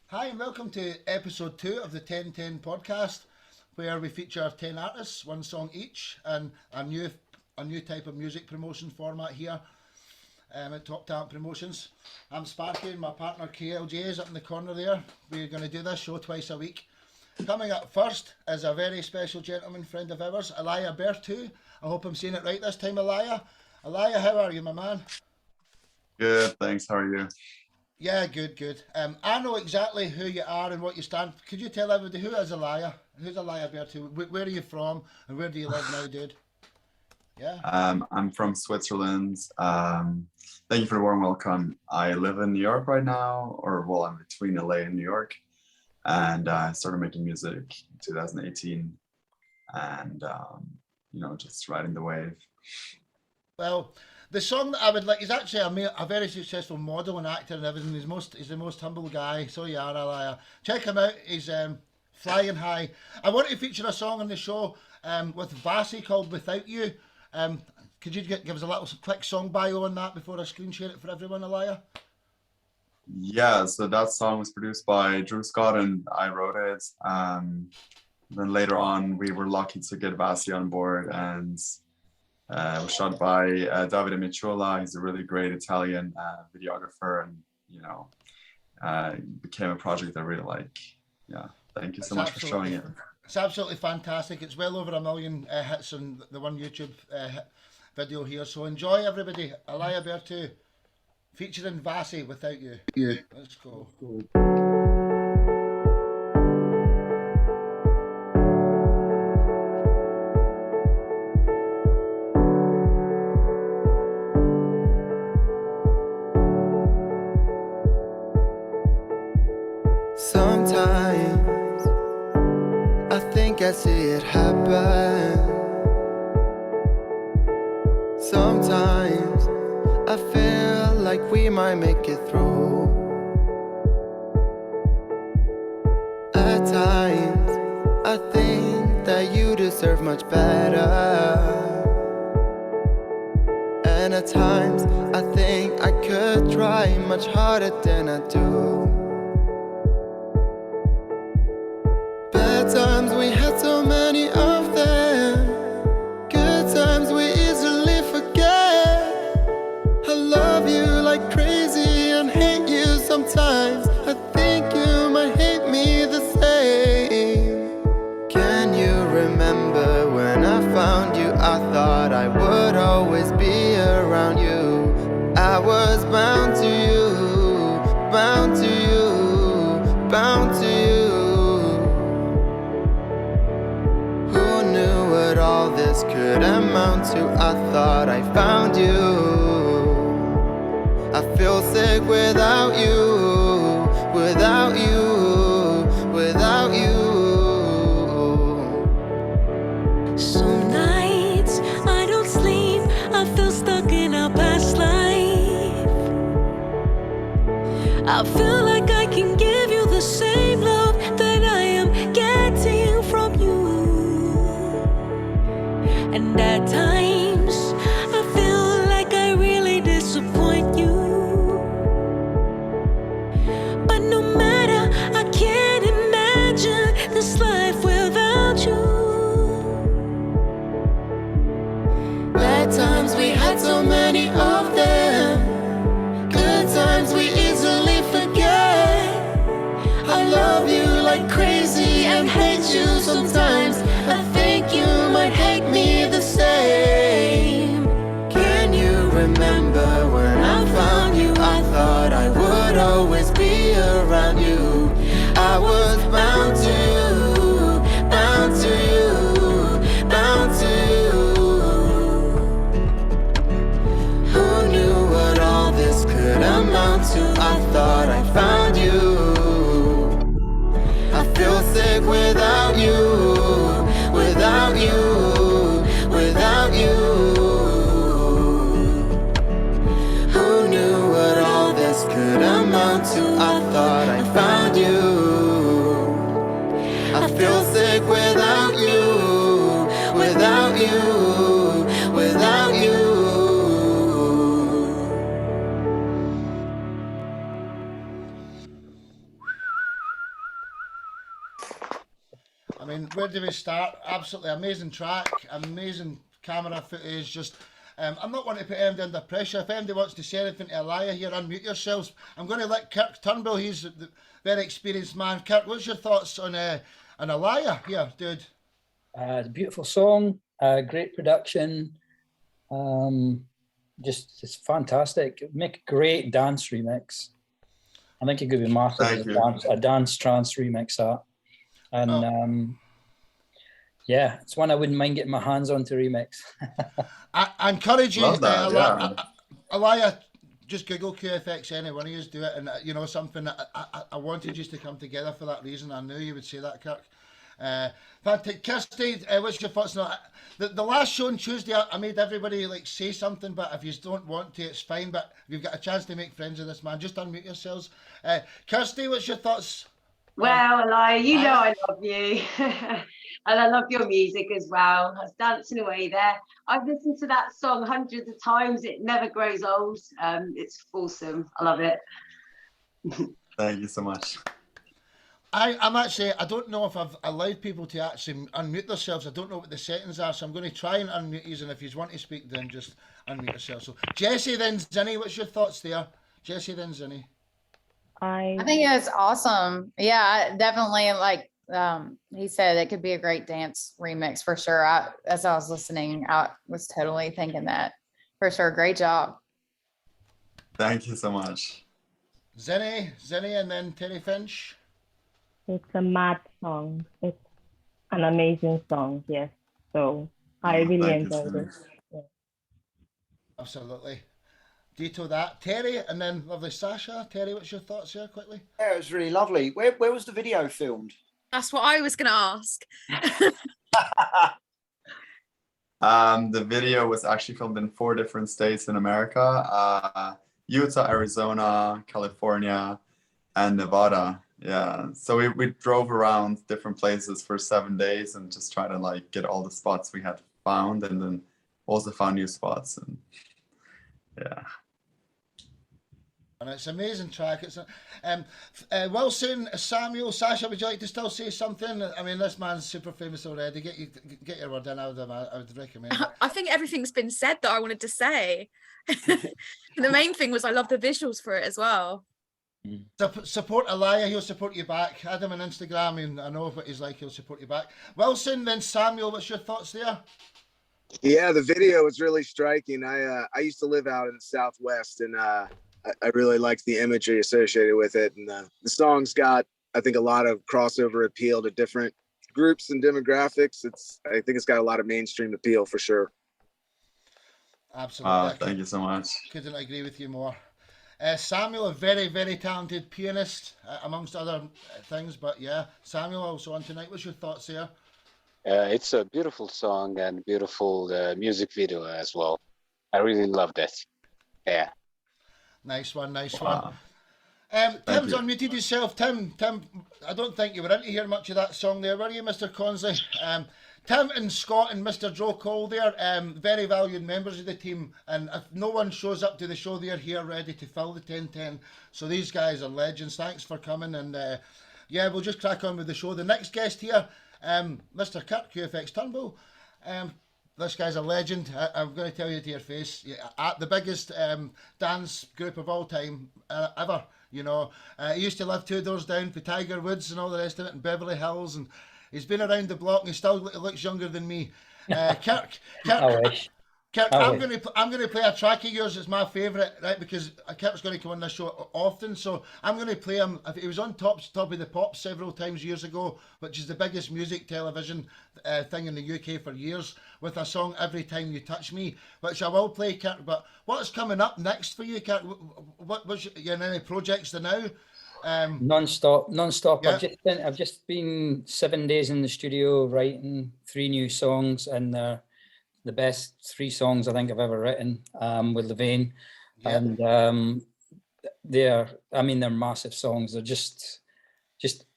Hi and welcome to episode 2 of the 1010 podcast, where we feature 10 artists, one song each, and a new type of music promotion format here at Top Talent Promotions. I'm Sparky and my partner KLJ is up in the corner there. We're going to do this show twice a week. Coming up first is a very special gentleman friend of ours, Elia Bertu. I hope I'm saying it right this time, Elia. Elia, how are you, my man? Good, thanks. How are you? Yeah, good. I know exactly who you are and what you stand. Could you tell everybody who is Elia? Who's Elia Bertu? Where are you from and where do you live now, dude? Yeah. I'm from Switzerland. Thank you for the warm welcome. I live in New York right now, I'm between LA and New York, and I started making music in 2018, and just riding the wave. Well, the song that I would like is actually a very successful model and actor and everything. He's the most humble guy. So you are, Elia. Check him out. He's flying high. I want to feature a song on the show with Vasi called "Without You." Could you give us a little quick song bio on that before I screen share it for everyone, Elia? Yeah, so that song was produced by Drew Scott and I wrote it. Then later on, we were lucky to get Vasi on board, and it was shot by Davide Micciola. He's a really great Italian videographer, and it became a project I really like. Yeah, thank you so much for showing it. It's absolutely fantastic. It's well over 1 million hits on the one YouTube video here. So enjoy, everybody. Elia Bertu featuring Vasi, "Without You." Yeah. Let's go. Sometimes I think I see it happen. Sometimes I feel like we might make it through. At times I think that you deserve much better. And at times I think I could try much harder than I do. Times we had so many of them. Good times we easily forget. I love you like crazy and hate you sometimes. I think you might hate me the same. Can you remember when I found you? I thought I would always be around you. I was bound to you, bound to you, bound to you. All this could amount to. I thought I found you. I feel sick without you, without you, without you. Some nights I don't sleep, I feel stuck in our past life. I feel like I can give you the same love that I am getting from you. And at times, I feel like I really disappoint you. But no matter, I can't imagine this life without you. Bad times, we had so many of them. Good times, we easily forget. I love you like crazy and hate you sometimes. I think you might hate me the same. Can you remember when I found you? I thought I would always be around you. I was bound to you, bound to you, bound to you. Who knew what all this could amount to? I thought I found you. I feel sick without you, without you, without you. Who knew what all this could amount to? I thought I found you. I feel sick without you, without you, without you. I mean, where do we start? Absolutely amazing track, amazing camera footage. Just, I'm not going to put anybody under pressure. If anybody wants to say anything to Elia here, unmute yourselves. I'm going to let Kirk Turnbull. He's the very experienced man. Kirk, what's your thoughts on Elia here, dude? It's a beautiful song, great production. Just it's fantastic. Make a great dance remix. I think it could be marketed as a dance trance remix. That, and yeah, it's one I wouldn't mind getting my hands on to remix. I encourage you, Love that, Elia, just Google QFX any one of you do it, and you know something. I wanted you to come together for that reason. I knew you would say that, Kirk. Fantastic. Kirsty, what's your thoughts on that? The last show on Tuesday, I made everybody like say something, but if you don't want to, it's fine. But if you've got a chance to make friends with this man, just unmute yourselves. Kirsty, what's your thoughts? Well, Elia, you know I love you. And I love your music as well. I was dancing away there. I've listened to that song hundreds of times. It never grows old. It's awesome. I love it. Thank you so much. I'm actually, I don't know if I've allowed people to actually unmute themselves. I don't know what the settings are, so I'm going to try and unmute you, and if you want to speak, then just unmute yourself. So Jessie, then Zinny, what's your thoughts there? Jessie, then Zinny. I think it's awesome. Yeah, definitely. Like he said, it could be a great dance remix for sure. As I was listening, I was totally thinking that for sure. Great job. Thank you so much. Zinny, and then Terry Finch. It's a mad song. It's an amazing song, yes. So I really enjoyed it. Yeah. Absolutely. Dito that. Terry, and then lovely Sasha. Terry, what's your thoughts here, quickly? Yeah, it was really lovely. Where was the video filmed? That's what I was going to ask. The video was actually filmed in 4 different states in America: Utah, Arizona, California, and Nevada. Yeah, so we drove around different places for 7 days and just try to like get all the spots we had found, and then also found new spots. And yeah. And it's an amazing track. It's Wilson, Samuel, Sasha, would you like to still say something? I mean, this man's super famous already. Get your word in. I would recommend it. I think everything's been said that I wanted to say. The main thing was I love the visuals for it as well. Support Elia, he'll support you back. Add him on Instagram, and I know what he's like, he'll support you back. Wilson, then Samuel, what's your thoughts there? Yeah, the video was really striking. I used to live out in the Southwest, and I really liked the imagery associated with it. And the song's got, I think, a lot of crossover appeal to different groups and demographics. I think it's got a lot of mainstream appeal for sure. Absolutely. Thank you so much. Couldn't agree with you more. Samuel, a very, very talented pianist, amongst other things. But yeah, Samuel, also on tonight. What's your thoughts here? It's a beautiful song and beautiful music video as well. I really loved it. Yeah. Nice one. Tim's unmuted yourself. Tim, I don't think you were into hear much of that song there, were you, Mr. Consley? Tim and Scott and Mr. Joe Cole there, very valued members of the team, and if no one shows up to the show, they're here ready to fill the 1010. So these guys are legends. Thanks for coming, and yeah, we'll just crack on with the show. The next guest here, Mr. Kirk, QFX Turnbull. This guy's a legend. I'm going to tell you to your face. At the biggest dance group of all time ever. You know, he used to live 2 doors down for Tiger Woods and all the rest of it in Beverly Hills, and he's been around the block and he still looks younger than me. Kirk, I'm going to play a track of yours. It's my favourite, right? Because Kirk's going to come on this show often, so I'm going to play him. He was on Top of the Pops several times years ago, which is the biggest music television thing in the UK for years, with a song "Every Time You Touch Me," which I will play, Kirk. But what's coming up next for you, Kirk? What's you in any projects now? Non-stop. Yeah. I've just been 7 days in the studio writing 3 new songs, and the best 3 songs I think I've ever written with Levain. Yeah. And they're massive songs. They're just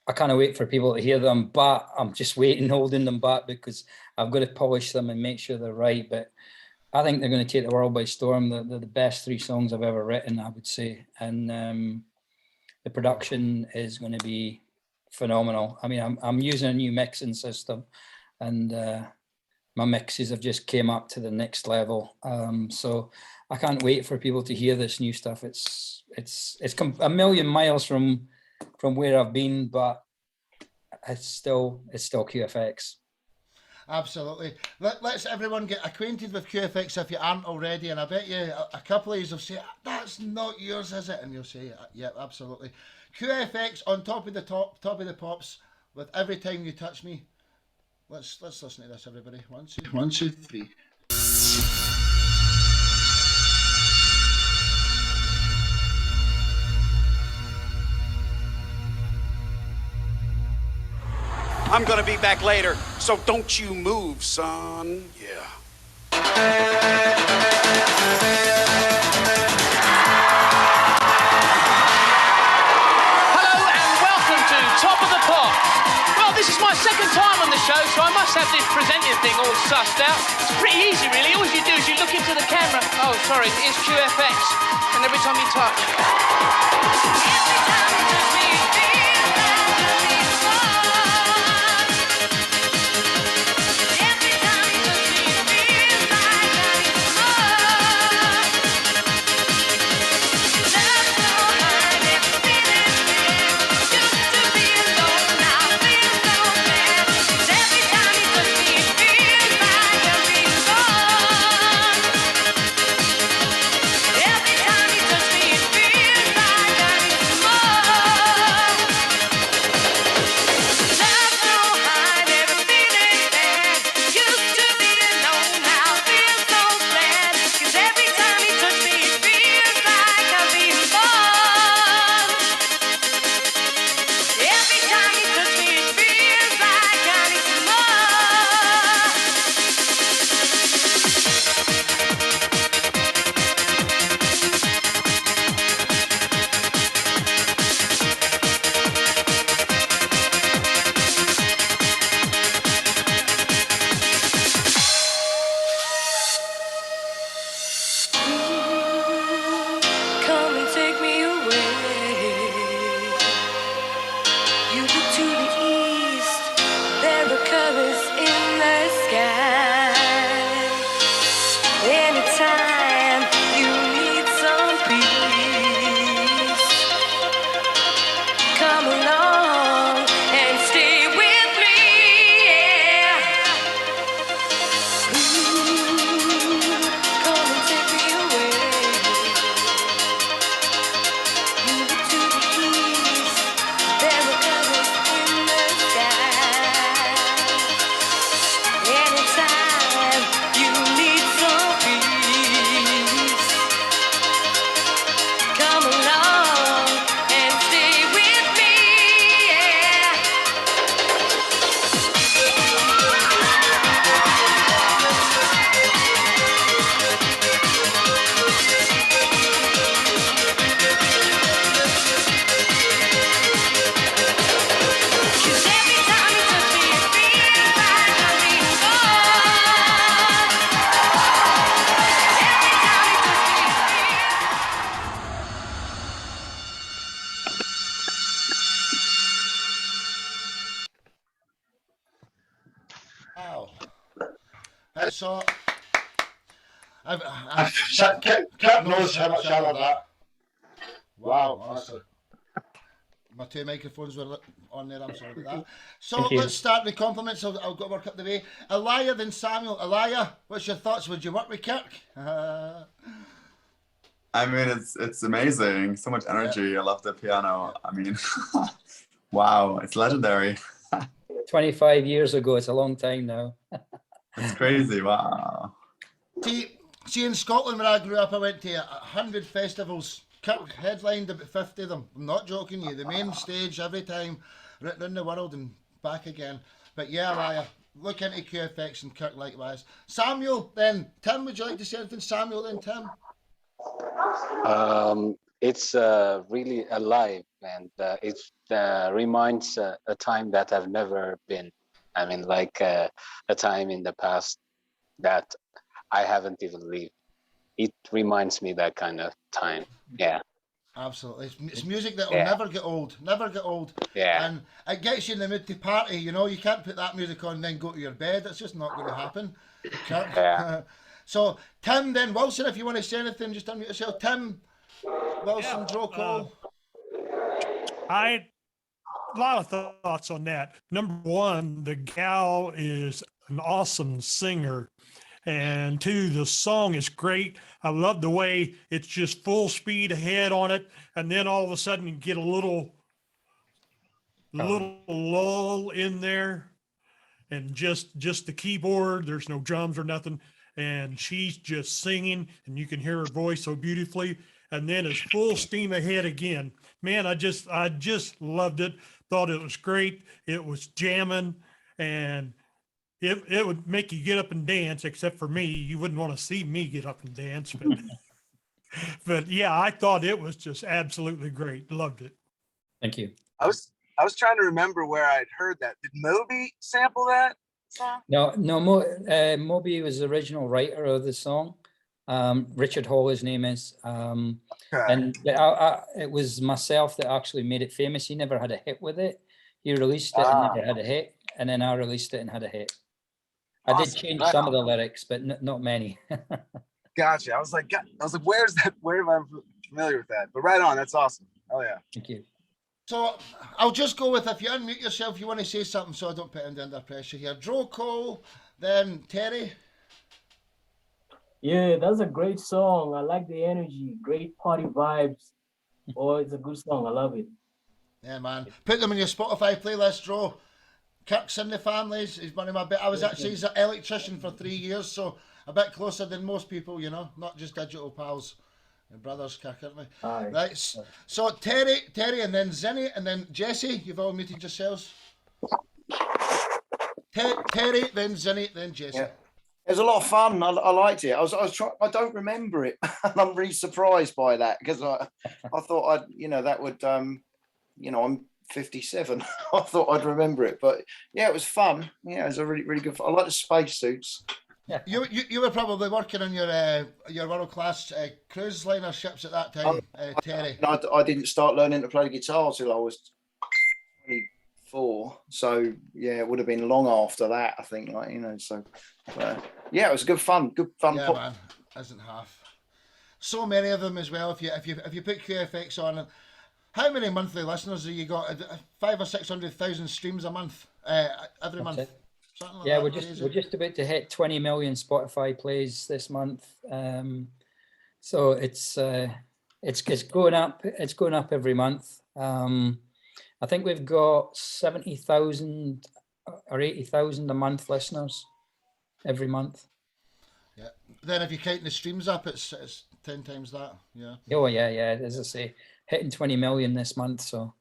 I can't wait for people to hear them, but I'm just holding them back because I've got to polish them and make sure they're right. But I think they're going to take the world by storm. They're the best 3 songs I've ever written, I would say. And the production is going to be phenomenal. I mean, I'm using a new mixing system, and my mixes have just came up to the next level. So I can't wait for people to hear this new stuff. It's a million miles from where I've been, but it's still QFX. Absolutely. Let's everyone get acquainted with QFX if you aren't already, and I bet you a couple of you will say, that's not yours, is it? And you'll say, yeah, absolutely. QFX on top of the pops with Every Time You Touch Me. Let's listen to this, everybody. 1, 2, 3. I'm gonna be back later, so don't you move, son. Yeah. Hello and welcome to Top of the Pops. Well, this is my second time on the show, so I must have this presenting thing all sussed out. It's pretty easy, really. All you do is you look into the camera. Oh, sorry, it's QFX. And every time you touch. Come and take me away. You look to the east, there are colors in the sky. Anytime you need some peace, come along and stay with me. Yeah. Ooh, come and take me away. You look to the east, there are colors in the sky. Anytime you need some peace, come along and stay with me. Yeah. Wow. So, Kurt knows how much I love that. Wow, honestly. My two microphones were on there, I'm sorry about that. So Thank you. let's start the compliments. I've got to work up the way. Elia, then Samuel. Elia, what's your thoughts? Would you work with Kirk? I mean, it's amazing. So much energy. I love the piano. I mean, wow, it's legendary. 25 years ago, it's a long time now. It's crazy. Wow. See, in Scotland where I grew up, I went to 100 festivals. Kirk headlined about 50 of them. I'm not joking you. The main stage every time, around the world and back again. But yeah, Elia, look into QFX and Kirk likewise. Samuel, then. Tim, would you like to say anything? Samuel, then Tim. It's really alive, and it reminds a time that I've never been. I mean, like a time in the past that I haven't even lived. It reminds me that kind of time. Yeah. Absolutely. It's music that will Yeah. never get old. Never get old. Yeah. And it gets you in the mood to party, you know. You can't put that music on and then go to your bed. It's just not going to happen. Kirk. Yeah. So, Tim, then Wilson, if you want to say anything, just unmute yourself. Tim, Wilson, Joe Cole. A lot of thoughts on that. Number one, the gal is an awesome singer. And two, the song is great. I love the way it's just full speed ahead on it. And then all of a sudden you get a little lull in there and just the keyboard. There's no drums or nothing. And she's just singing and you can hear her voice so beautifully. And then it's full steam ahead again. Man, I just loved it. Thought it was great. It was jamming and it would make you get up and dance, except for me. You wouldn't want to see me get up and dance. But yeah, I thought it was just absolutely great. Loved it. Thank you. I was trying to remember where I'd heard that. Did Moby sample that song? No, Moby was the original writer of the song. Richard Hall, his name is. And it was myself that actually made it famous. He never had a hit with it. He released it and never had a hit. And then I released it and had a hit. I did change some of the lyrics, but not many. Gotcha. I was like, where's that? Where am I familiar with that? But right on. That's awesome. Oh yeah. Thank you. So I'll just go with, if you unmute yourself, you want to say something so I don't put him under pressure here. Joe Cole, then Terry. Yeah, that's a great song. I like the energy, great party vibes. Oh, it's a good song. I love it. Yeah, man. Put them in your Spotify playlist, Joe. Kirk's in the families. He's one of my bit. I was actually he's an electrician for 3 years, so a bit closer than most people, you know, not just digital pals. And brothers, Kirk, aren't we? Aye. Right. So Terry, and then Zinny, and then Jesse. You've all muted yourselves. Terry, then Zinny, then Jesse. Yeah. It was a lot of fun. I liked it. I was trying. I don't remember it, and I'm really surprised by that because I thought that would I'm 57. I thought I'd remember it, but yeah, it was fun. Yeah, it was a really good. I like the spacesuits. Yeah. You were probably working on your world class cruise liner ships at that time, Terry. I didn't start learning to play the guitar till I was 24. So yeah, it would have been long after that. I think, So yeah, it was good fun. Yeah, man, isn't half. So many of them as well. If you put QFX on. How many monthly listeners have you got? 500,000 or 600,000 streams a month, every month. Yeah, we're just about to hit 20 million Spotify plays this month. So it's going up. It's going up every month. I think we've got 70,000 or 80,000 a month listeners every month. Yeah. Then if you count the streams up, it's 10 times that. Yeah. Oh yeah. As I say, hitting 20 million this month. So.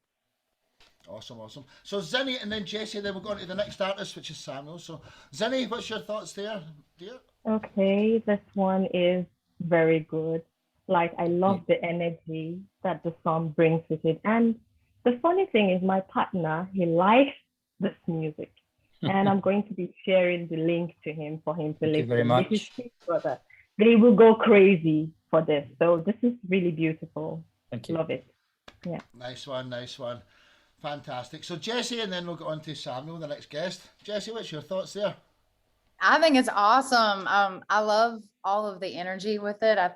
Awesome. So Zinny and then Jesse, then we'll go on to the next artist, which is Samuel. So Zinny, what's your thoughts there, dear? Okay, this one is very good. Like, I love the energy that the song brings with it. And the funny thing is my partner, he likes this music. And I'm going to be sharing the link to him for him to listen. Thank you very much. This is his brother. They will go crazy for this. So this is really beautiful. Thank you. Love it. Yeah. Nice one. Fantastic. So Jesse, and then we'll go on to Samuel, the next guest. Jesse, what's your thoughts there? I think it's awesome. I love all of the energy with it. I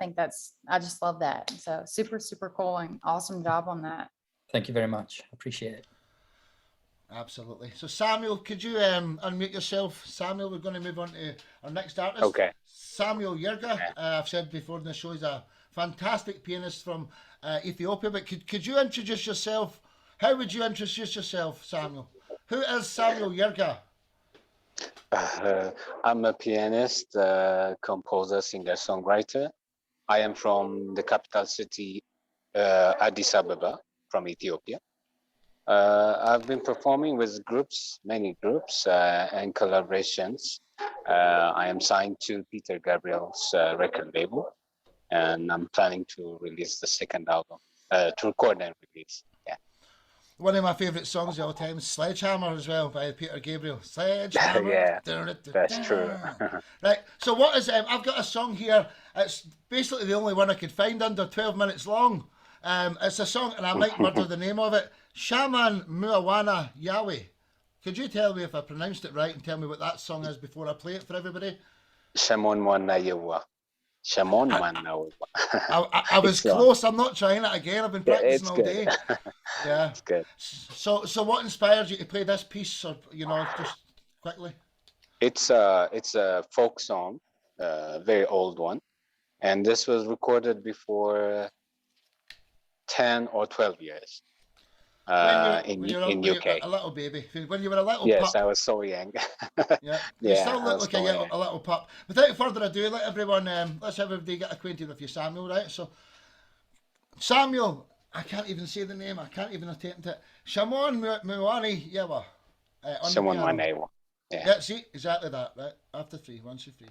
just love that. So super, super cool and awesome job on that. Thank you very much. Appreciate it. Absolutely. So Samuel, could you unmute yourself? Samuel, we're going to move on to our next artist. Okay. Samuel Yerga. I've said before in the show, he's a fantastic pianist from Ethiopia. But could you introduce yourself? How would you introduce yourself, Samuel? Who is Samuel Yerga? I'm a pianist, composer, singer, songwriter. I am from the capital city, Addis Ababa, from Ethiopia. I've been performing with many groups, and collaborations. I am signed to Peter Gabriel's record label, and I'm planning to release the second album, to record and release. Yeah. One of my favourite songs of all time, Sledgehammer, as well, by Peter Gabriel. Sledgehammer. Yeah, that's true. Right, so what is I've got a song here. It's basically the only one I could find under 12 minutes long. It's a song, and I might murder the name of it. Shaman Muawana Yahweh. Could you tell me if I pronounced it right and tell me what that song is before I play it for everybody? Shamon Manayewa. Shamon Manayewa. I was close. I'm not trying it again. I've been practicing It's all good. day. Yeah. It's good. So what inspires you to play this piece, or just quickly? It's a folk song, very old one, and this was recorded before 10 or 12 years in UK. A little baby, when you were a little Yes, pup. I was so young. Yeah, you Yeah, still I look was like so young. a little pup. Without further ado, let's everybody get acquainted with you, Samuel. Right, so Samuel, I can't even say the name. I can't even attempt it. Shamon Muwani Yewa. Shamon Manayewa. Yeah, see, exactly that. Right, after 3, 1, 2, 3.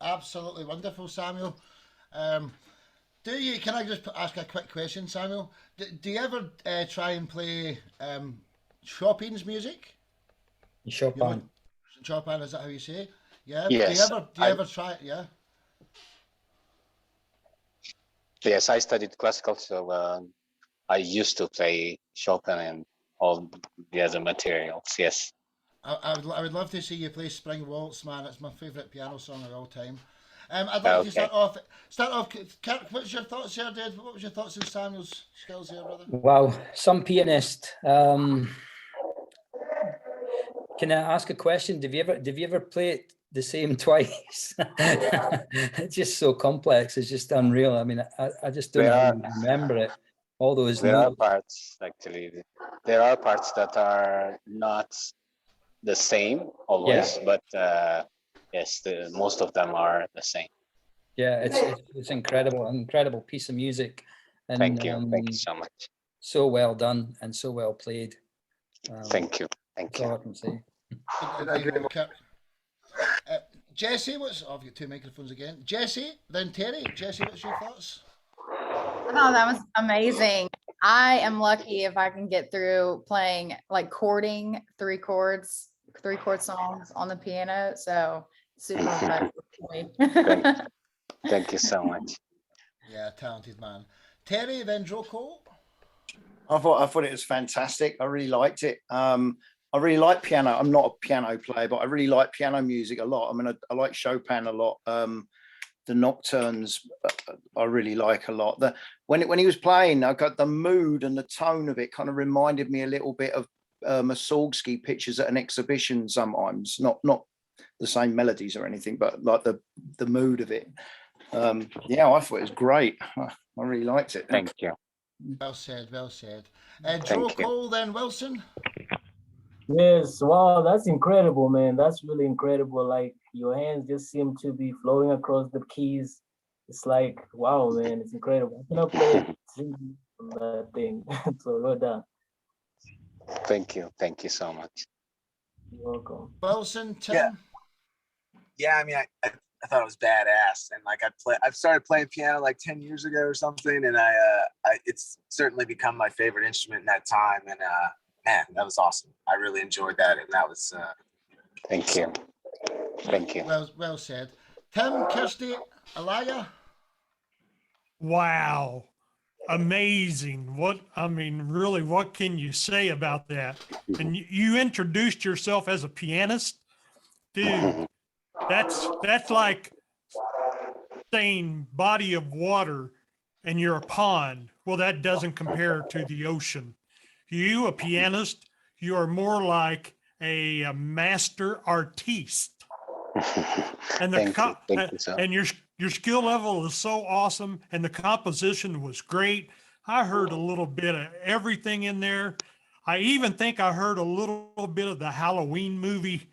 Absolutely wonderful, Samuel. Can I just ask a quick question, Samuel? Do you ever try and play Chopin's music? Chopin. Chopin, is that how you say it? Yeah. Yes. Do you ever try it? Yeah. Yes, I studied classical, so I used to play Chopin and all the other materials. Yes. I would love to see you play Spring Waltz, man. It's my favourite piano song of all time. I'd like to start off. Kirk, what's your thoughts here, Dad? What was your thoughts on Samuel's skills here, brother? Wow, some pianist. Can I ask a question? Have you ever play it the same twice? It's just so complex. It's just unreal. I mean, I just don't even remember it. All those There are notes. parts, actually. There are parts that are not the same always, but yes, most of them are the same. Yeah, it's incredible piece of music. And, thank you so much. So well done and so well played. Thank you. That's all I can say. Jesse, I've got two microphones again. Jesse, then Terry. Jesse, what's your thoughts? I thought that was amazing. I am lucky if I can get through playing like chording three chord songs on the piano. So super impressive. Thank you so much. Yeah, talented man. Terry, then Joe Cole. I thought it was fantastic. I really liked it. I really like piano. I'm not a piano player, but I really like piano music a lot. I mean, I like Chopin a lot. The nocturnes I really like a lot. When he was playing, I got the mood and the tone of it kind of reminded me a little bit of Mussorgsky pictures at an exhibition sometimes. Not the same melodies or anything, but like the mood of it. Yeah, I thought it was great. I really liked it. Thank you. Well said, well said. Joe Cole, then Wilson. Yes, wow, that's incredible, man. That's really incredible. Like your hands just seem to be flowing across the keys. It's like, wow, man, it's incredible. I cannot play that thing. So well done. Thank you so much. You're welcome. Wilson, Tim. Yeah, I mean, I thought it was badass, and like I've started playing piano like 10 years ago or something, and it's certainly become my favorite instrument in that time, and man, that was awesome. I really enjoyed that, and that was thank you. Well said. Tim, Kirsty, Alaya. Wow, amazing. Really, what can you say about that? And you introduced yourself as a pianist, dude. That's like saying body of water and you're a pond. Well, that doesn't compare to the ocean. You, a pianist, you are more like a master artiste. And and your skill level is so awesome, and the composition was great. I heard a little bit of everything in there. I even think I heard a little bit of the Halloween movie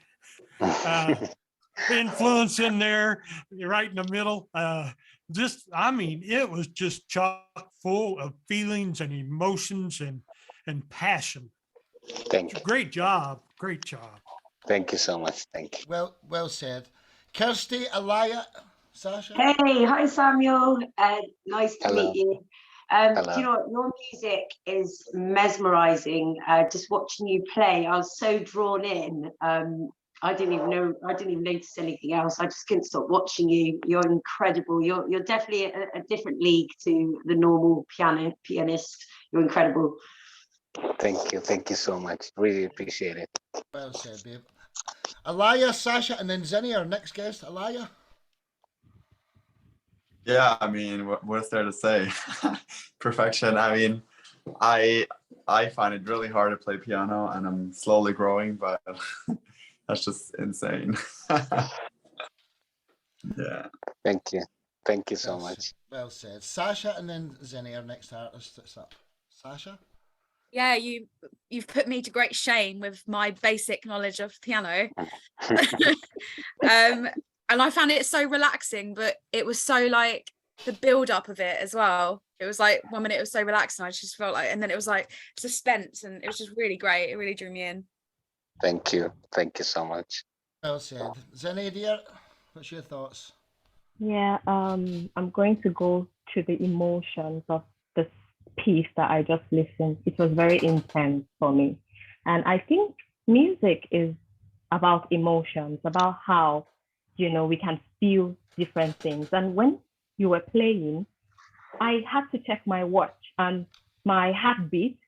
influence in there, right in the middle. It was just chock full of feelings and emotions and passion. Thank you. Great job. Thank you so much. Thank you. Well said. Kirsty, Alaya, Sasha. Hey, hi Samuel. Nice to Hello. meet you. Hello. Do you know what? Your music is mesmerizing. Just watching you play, I was so drawn in. I didn't even notice anything else. I just couldn't stop watching you. You're incredible. You're definitely a different league to the normal pianist. You're incredible. Thank you so much. Really appreciate it. Well said, babe. Alaya, Sasha, and then Zinni, our next guest. Alaya. Yeah, I mean, what's there to say? Perfection. I mean, I find it really hard to play piano, and I'm slowly growing, but that's just insane. Yeah. Thank you so much. Well said. Sasha, and then Zinni, our next artist that's up. Sasha. Yeah, you've put me to great shame with my basic knowledge of piano. And I found it so relaxing, but it was so like the build up of it as well. It was like 1 minute it was so relaxing, I just felt like, and then it was like suspense, and it was just really great. It really drew me in. Thank you so much. Well said. Zinni, dear, what's your thoughts? Yeah, I'm going to go to the emotions of this piece that I just listened. It was very intense for me. And I think music is about emotions, about how, we can feel different things. And when you were playing, I had to check my watch and my heartbeat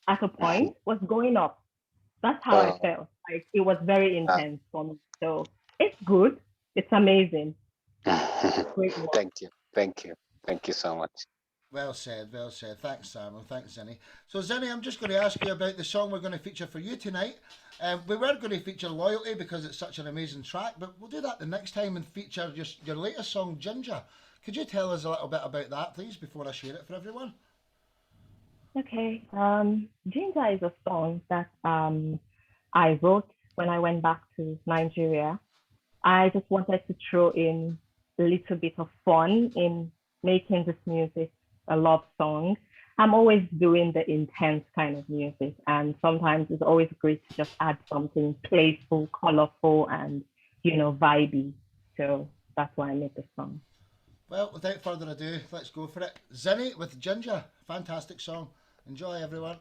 at a point was going up. That's how I felt. Like it was very intense for me. So it's good. It's amazing. Great work. Thank you so much. Well said, well said. Thanks, Samuel. Thanks, Zinni. So, Zinni, I'm just going to ask you about the song we're going to feature for you tonight. We were going to feature Loyalty because it's such an amazing track, but we'll do that the next time and feature just your latest song, Ginger. Could you tell us a little bit about that, please, before I share it for everyone? Okay. Ginger is a song that I wrote when I went back to Nigeria. I just wanted to throw in a little bit of fun in making this music a love song. I'm always doing the intense kind of music, and sometimes it's always great to just add something playful, colorful, and vibey. So that's why I made the song. Well, without further ado, let's go for it. Zinni with Ginger. Fantastic song. Enjoy, everyone.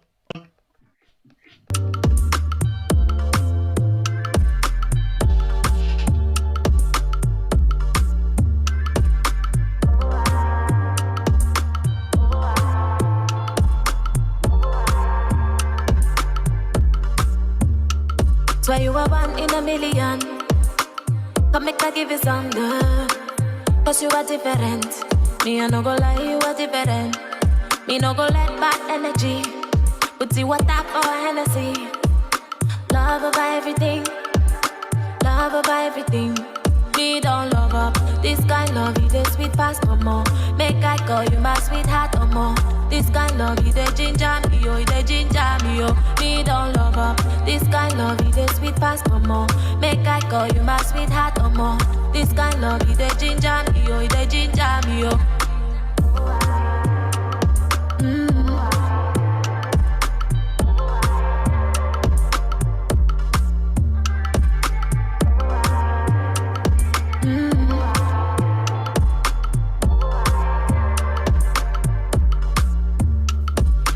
Swear you are one in a million. Come make I give you some good. Cause you are different. Me I no go lie, you are different. Me no go let bad energy put you what that for Hennessy. Love over everything. Love over everything. Me don't love up. This kind love you the sweet past no more. Make I call you my sweetheart no more. This kind love you the ginger me yo, you the ginger me yo. Me don't love up. This kind love you the sweet past no more. Make I call you my sweetheart no more. This kind love you the ginger me yo, you the ginger me yo.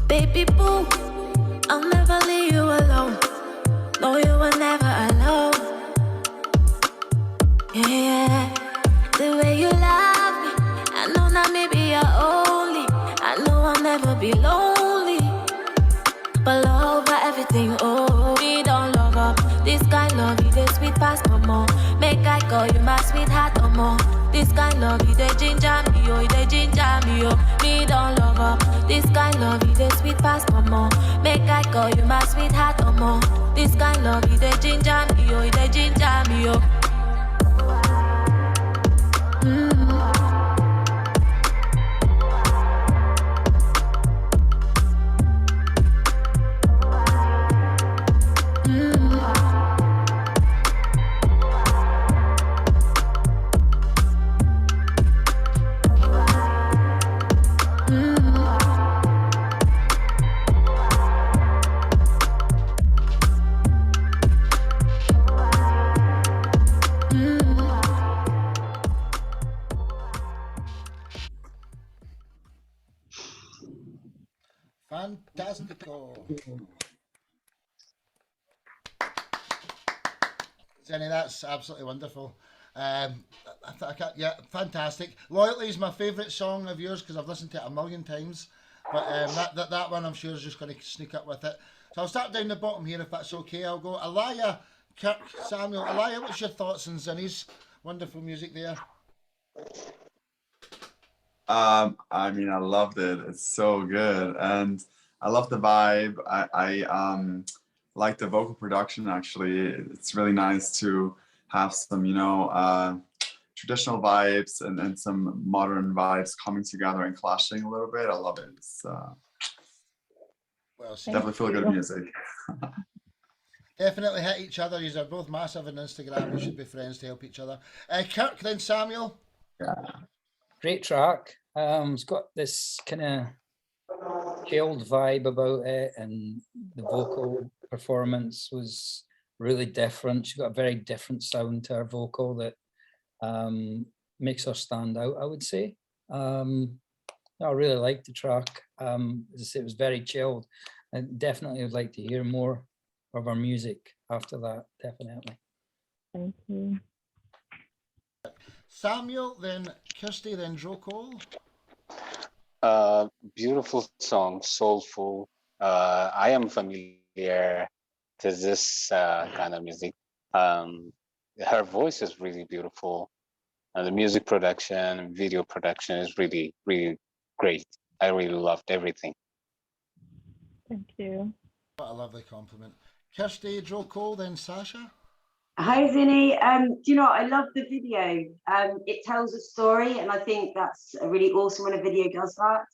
Baby boo, I'll never leave you alone. No, you were never alone. Yeah, the way you love me, I know now maybe you're only. I know I'll never be lonely. But love over everything, oh, we don't love up. This kind love you the sweet past no more. Make I call you my sweetheart no more. This kind love you the ginger me, oh, you the ginger me, oh. Me don't love up. This kind love you the sweet past no more. Make I call you my sweetheart no more. This kind love you the ginger me, oh, you the ginger me, oh. Fantastico. Jenny, that's absolutely wonderful. Yeah, fantastic. Loyalty is my favourite song of yours because I've listened to it a million times. But that one I'm sure is just going to sneak up with it. So I'll start down the bottom here if that's okay. I'll go Alaya, Kirk, Samuel. Alaya, what's your thoughts on Zinni's wonderful music there? I mean, I loved it. It's so good, and I love the vibe. I like the vocal production. Actually, it's really nice to have some, traditional vibes and some modern vibes coming together and clashing a little bit. I love it. It's well, definitely feel good music. Definitely hit each other. You're both massive on Instagram. We should be friends to help each other. Kirk, then Samuel. Yeah. Great track. It's got this kind of chilled vibe about it, and the vocal performance was really different. She got a very different sound to her vocal that makes her stand out, I would say. I really liked the track. As I say, it was very chilled. I definitely would like to hear more of our music after that, definitely. Thank you. Samuel, then Kirsty, then Drocole. Beautiful song, soulful. I am familiar to this kind of music. Her voice is really beautiful, and the music production and video production is really, really great. I really loved everything. Thank you. What a lovely compliment. Kirsty, Drocole, then Sasha. Hi, Vinny. Do you know what? I love the video. It tells a story, and I think that's really awesome when a video does that.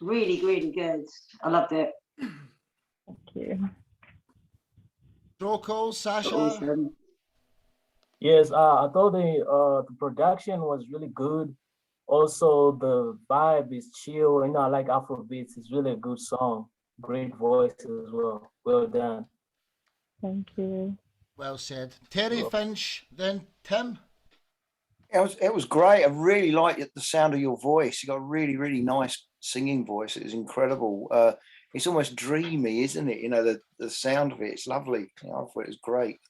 Really, really good. I loved it. Thank you. Drocole, Sasha. Awesome. Yes, I thought the production was really good. Also, the vibe is chill. You know, I like Afrobeats. It's really a good song. Great voice as well. Well done. Thank you. Well said. Terry Finch, then Tim. It was great. I really liked the sound of your voice. You got a really, really nice singing voice. It was incredible. It's almost dreamy, isn't it? You know, the sound of it. It's lovely. You know, I thought it was great.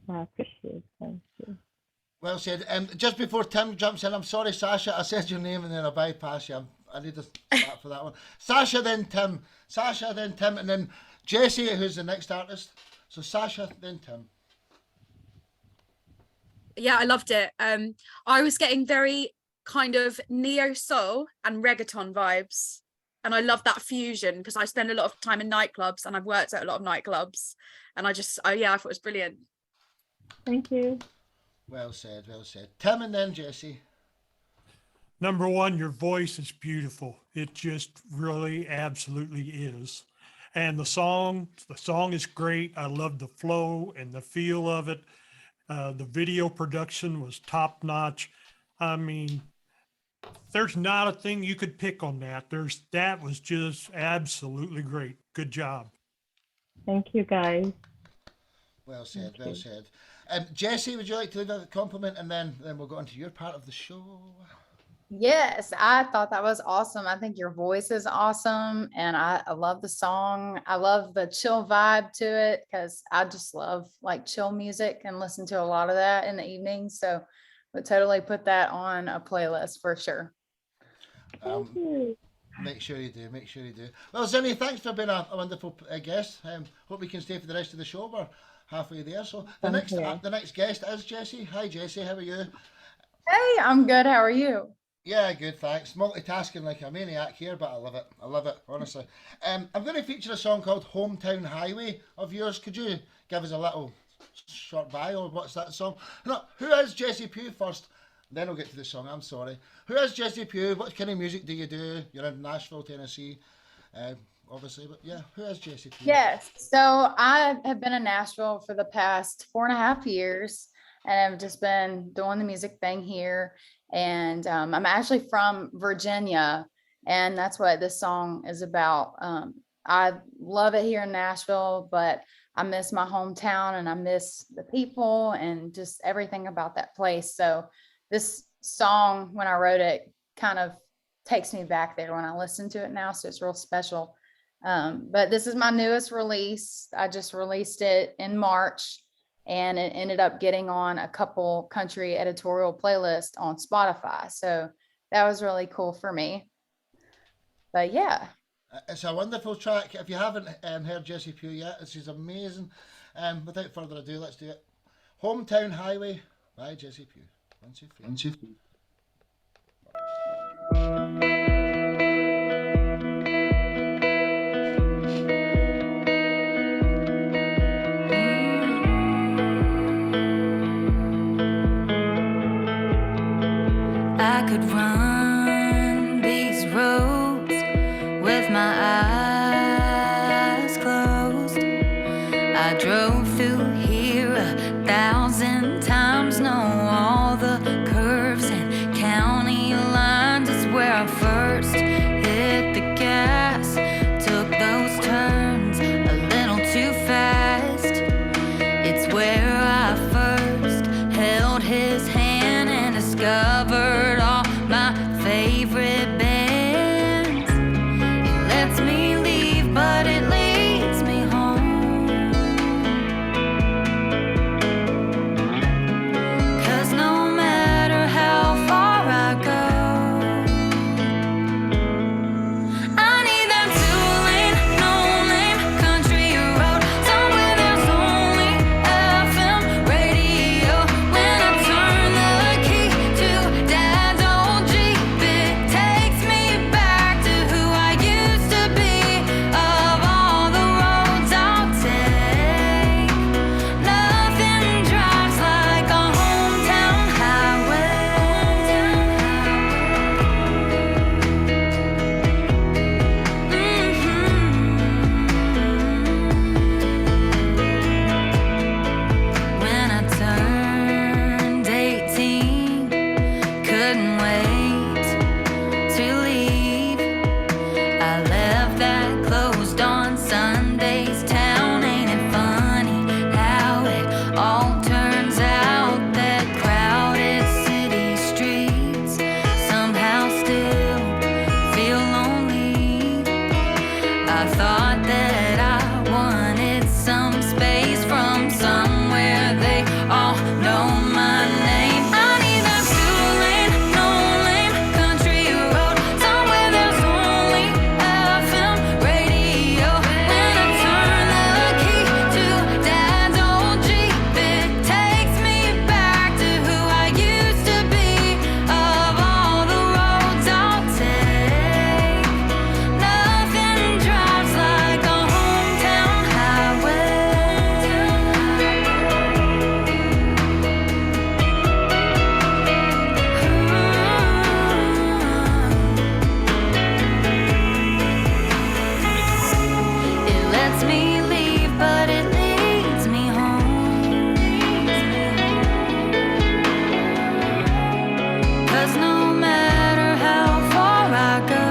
I appreciate it. Thank you. Well said. Just before Tim jumps in, I'm sorry, Sasha. I said your name and then I bypassed you. I need to start for that one. Sasha, then Tim. Sasha, then Tim, and then Jesse, who's the next artist. So Sasha, then Tim. Yeah, I loved it. I was getting very kind of neo soul and reggaeton vibes, and I love that fusion because I spend a lot of time in nightclubs and I've worked at a lot of nightclubs, and I thought it was brilliant. Thank you. Well said, well said. Tim and then Jesse. Number one, your voice is beautiful. It just really absolutely is. And the song is great. I love the flow and the feel of it. The video production was top notch. I mean, there's not a thing you could pick on that. That was just absolutely great. Good job. Thank you, guys. Well said, well said. Jesse, would you like to leave a compliment and then we'll go on to your part of the show? Yes, I thought that was awesome. I think your voice is awesome, and I love the song. I love the chill vibe to it because I just love like chill music and listen to a lot of that in the evening. So would totally put that on a playlist for sure. Make sure you do, make sure you do. Well, Zinni, thanks for being a wonderful guest. Hope we can stay for the rest of the show. We're halfway there. So the next guest is Jesse. Hi, Jesse, how are you? Hey, I'm good. How are you? Yeah, good, thanks. Multitasking like a maniac here, but I love it. I love it, honestly. I'm going to feature a song called Hometown Highway of yours. Could you give us a little short bio? What's that song? No, who is Jesse Pugh first? Then we'll get to the song, I'm sorry. Who is Jesse Pugh? What kind of music do you do? You're in Nashville, Tennessee, obviously, but yeah, who is Jesse Pugh? Yes, so I have been in Nashville for the past 4.5 years, and I've just been doing the music thing here. And I'm actually from Virginia, and that's what this song is about. I love it here in Nashville, but I miss my hometown and I miss the people and just everything about that place. So this song, when I wrote it, kind of takes me back there when I listen to it now. So it's real special. But this is my newest release. I just released it in March, and it ended up getting on a couple country editorial playlists on Spotify. So that was really cool for me. But yeah. It's a wonderful track. If you haven't heard Jesse Pugh yet, this is amazing. Without further ado, let's do it. Hometown Highway by Jesse Pugh. 1, 2, 3. 1, 2, 3. I could run these roads with my eyes closed. I drove through here 1,000 times, know all the curves and county lines. It's where I first hit the gas, took those turns a little too fast. It's where I first held his hand and discovered all my favorite bands. It lets me leave, but it leads me home. 'Cause no matter how far I go, I need that two-lane, no-name country road, somewhere there's only FM radio. When I turn the key to Dad's old Jeep, it takes me back to who I used to be. Of all the roads I'll take, nothing drives like a hometown highway. When I turned 18, couldn't wait to leave. I left that closed on Sundays town. Ain't it funny how it all turns out that crowded city streets somehow still feel lonely? I thought that I wanted some space from somewhere they all know my name. I need that two-lane, no-name country road, somewhere there's only FM radio. When I turn the key to Dad's old Jeep, it takes me back to who I used to be. Of all the roads I'll take, nothing drives like a hometown highway. It lets me leave, but it leads me home. 'Cause no matter how far I go,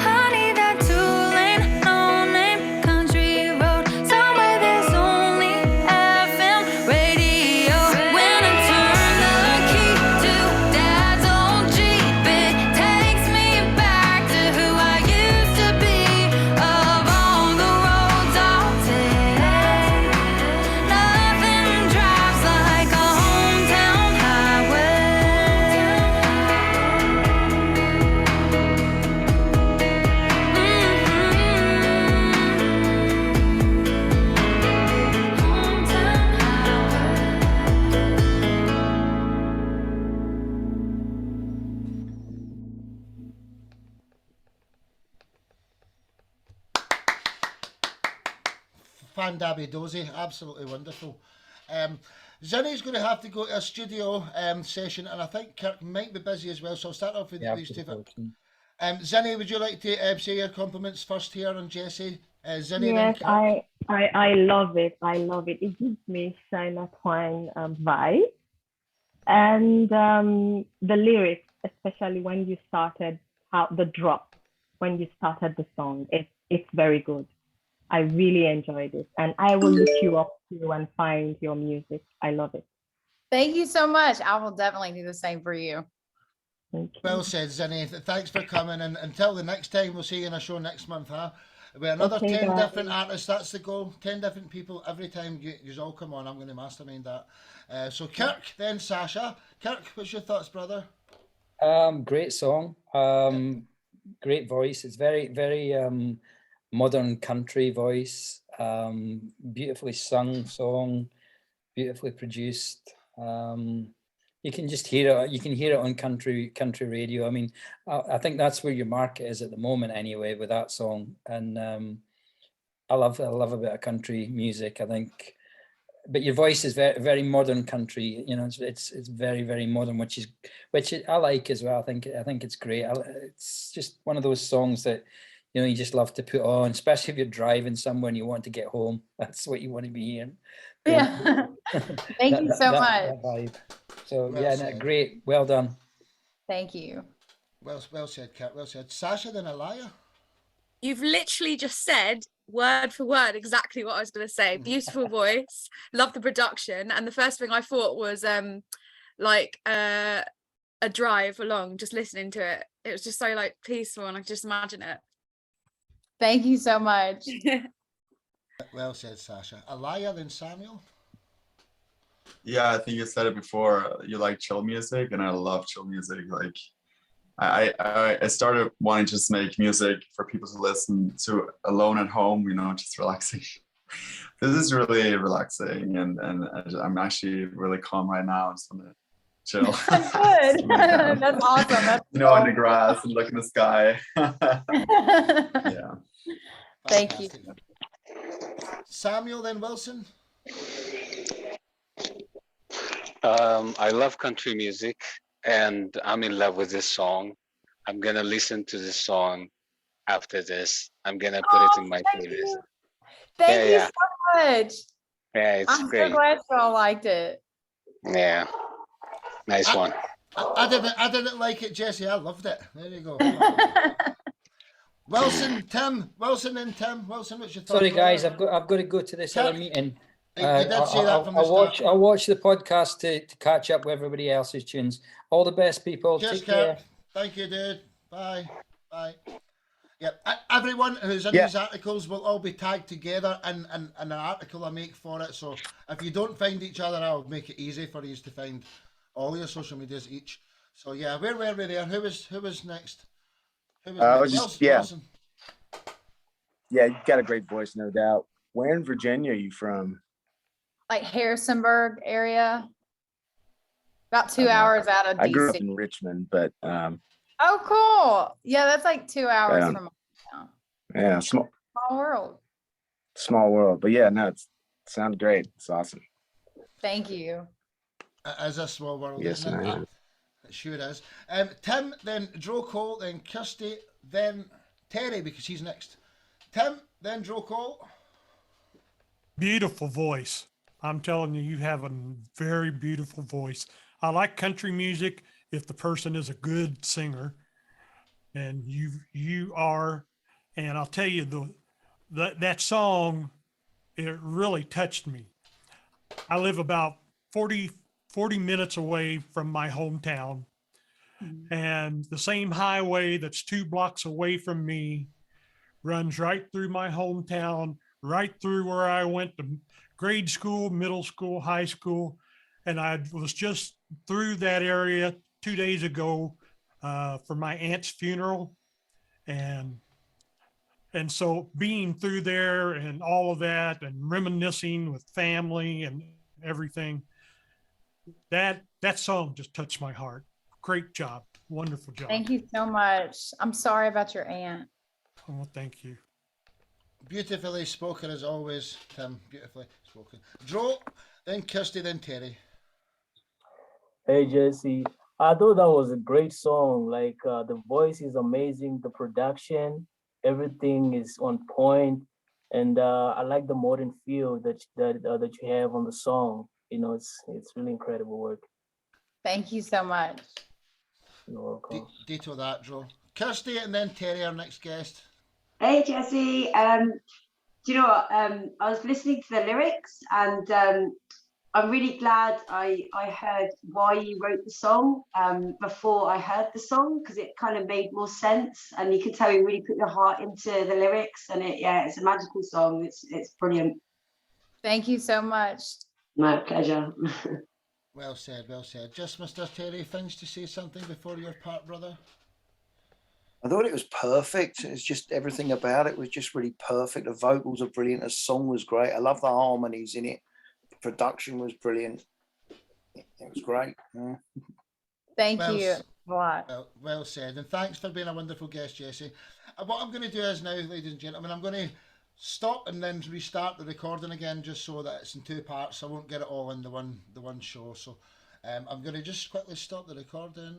I need that two-lane, no-name country road, somewhere there's only FM radio. When I turn the key to Dad's old Jeep, it takes me back to who I used to be. Of all the roads I'll take, nothing drives like a hometown highway. Fandabby dozy, absolutely wonderful. Zinny's going to have to go to a studio session, and I think Kirk might be busy as well, so I'll start off with these two. Zinny, would you like to say your compliments first here on Jesse? Zinny, then Yes, Kirk. I love it. I love it. It gives me China Twine vibe. And the lyrics, especially when you started how the drop, when you started the song, it's very good. I really enjoyed it. And I will look you up too and find your music. I love it. Thank you so much. I will definitely do the same for you. Well said, Zinny. Thanks for coming, and until the next time, we'll see you in a show next month, huh? With another Okay, 10 guys. different artists, that's the goal. 10 different people every time you all come on. I'm going to mastermind that. So Kirk, then Sasha. Kirk, what's your thoughts, brother? Great song. Great voice. It's very, very modern country voice. Beautifully sung song, beautifully produced. You can just hear it. You can hear it on country radio. I mean, I think that's where your market is at the moment, anyway, with that song. And I love a bit of country music. I think, but your voice is very, very modern country. You know, it's very, very modern, which I like as well. I think it's great. It's just one of those songs that, you know, you just love to put on, especially if you're driving somewhere and you want to get home. That's what you want to be hearing. Yeah. Thank you so much. That vibe. So Well yeah, said. great. Well done. Thank you. Well said, Kat. Well said. Sasha, then Alaya. You've literally just said word for word exactly what I was going to say. Beautiful voice, love the production, and the first thing I thought was like a drive along, just listening to it. It was just so like peaceful, and I could just imagine it. Thank you so much. Well said, Sasha. Alaya, then Samuel. Yeah, I think you said it before. You like chill music, and I love chill music. Like, I started wanting to just make music for people to listen to alone at home. You know, just relaxing. This is really relaxing, and I'm actually really calm right now. I just want to chill. Good. That's awesome. That's you know, on the grass and look in the sky. Yeah. Thank you. Samuel, then Wilson. I love country music, and I'm in love with this song. I'm gonna listen to this song after this. I'm gonna put it in my playlist. Thank you Yeah. so much. Yeah, it's I'm great. so glad you all liked it. Yeah, nice one. I didn't like it, Jesse. I loved it. There you go. Wilson, Tim. Wilson and Tim. Wilson, what's your thoughts? Sorry, guys, I've got to go to this other meeting. You did say that from the start. I'll watch the podcast to catch up with everybody else's tunes. All the best, people. Cheers, Take care. Thank you, dude. Bye. Bye. Yep. Everyone who's in these articles will all be tagged together in an article I make for it. So if you don't find each other, I'll make it easy for you to find all your social medias each. So yeah, where were we there? Who was next? Wilson. Yeah, you got a great voice, no doubt. Where in Virginia are you from? Like Harrisonburg area. About 2 hours out of DC. I grew up in Richmond, but Oh, cool. Yeah, that's like 2 hours from my town. yeah, small world. But yeah, no, it sounded great. It's awesome. Thank you. As a small world, Yes, isn't it? man. It sure is. Tim, then Dro Cole, then Kirsty, then Terry, because he's next. Tim, then Dro Cole. Beautiful voice. I'm telling you, you have a very beautiful voice. I like country music if the person is a good singer, and you are. And I'll tell you, that song, it really touched me. I live about 40 minutes away from my hometown, and the same highway that's 2 blocks away from me runs right through my hometown, right through where I went to grade school, middle school, high school. And I was just through that area 2 days ago for my aunt's funeral. And so being through there and all of that and reminiscing with family and everything, that song just touched my heart. Great job. Wonderful job. Thank you so much. I'm sorry about your aunt. Oh, thank you. Beautifully spoken as always, Tim. Beautifully spoken. Dro, then Kirsty, then Terry. Hey, Jesse. I thought that was a great song. Like the voice is amazing, the production, everything is on point, and I like the modern feel that you have on the song. You know, it's really incredible work. Thank you so much. You're welcome. Ditto that, Dro. Kirsty, and then Terry, our next guest. Hey, Jesse. Do you know what? I was listening to the lyrics, and I'm really glad I heard why you wrote the song before I heard the song, because it kind of made more sense, and you can tell you really put your heart into the lyrics, and it's a magical song. It's brilliant. Thank you so much. My pleasure. Well said, well said. Just Mr. Terry, things to say something before your part, brother? I thought it was perfect. It's just everything about it was just really perfect. The vocals are brilliant. The song was great. I love the harmonies in it. The production was brilliant. It was great. Yeah. Thank you a lot. Well said. And thanks for being a wonderful guest, Jesse. What I'm going to do is now, ladies and gentlemen, I'm going to stop and then restart the recording again, just so that it's in 2 parts. I won't get it all in the one show. So I'm going to just quickly stop the recording.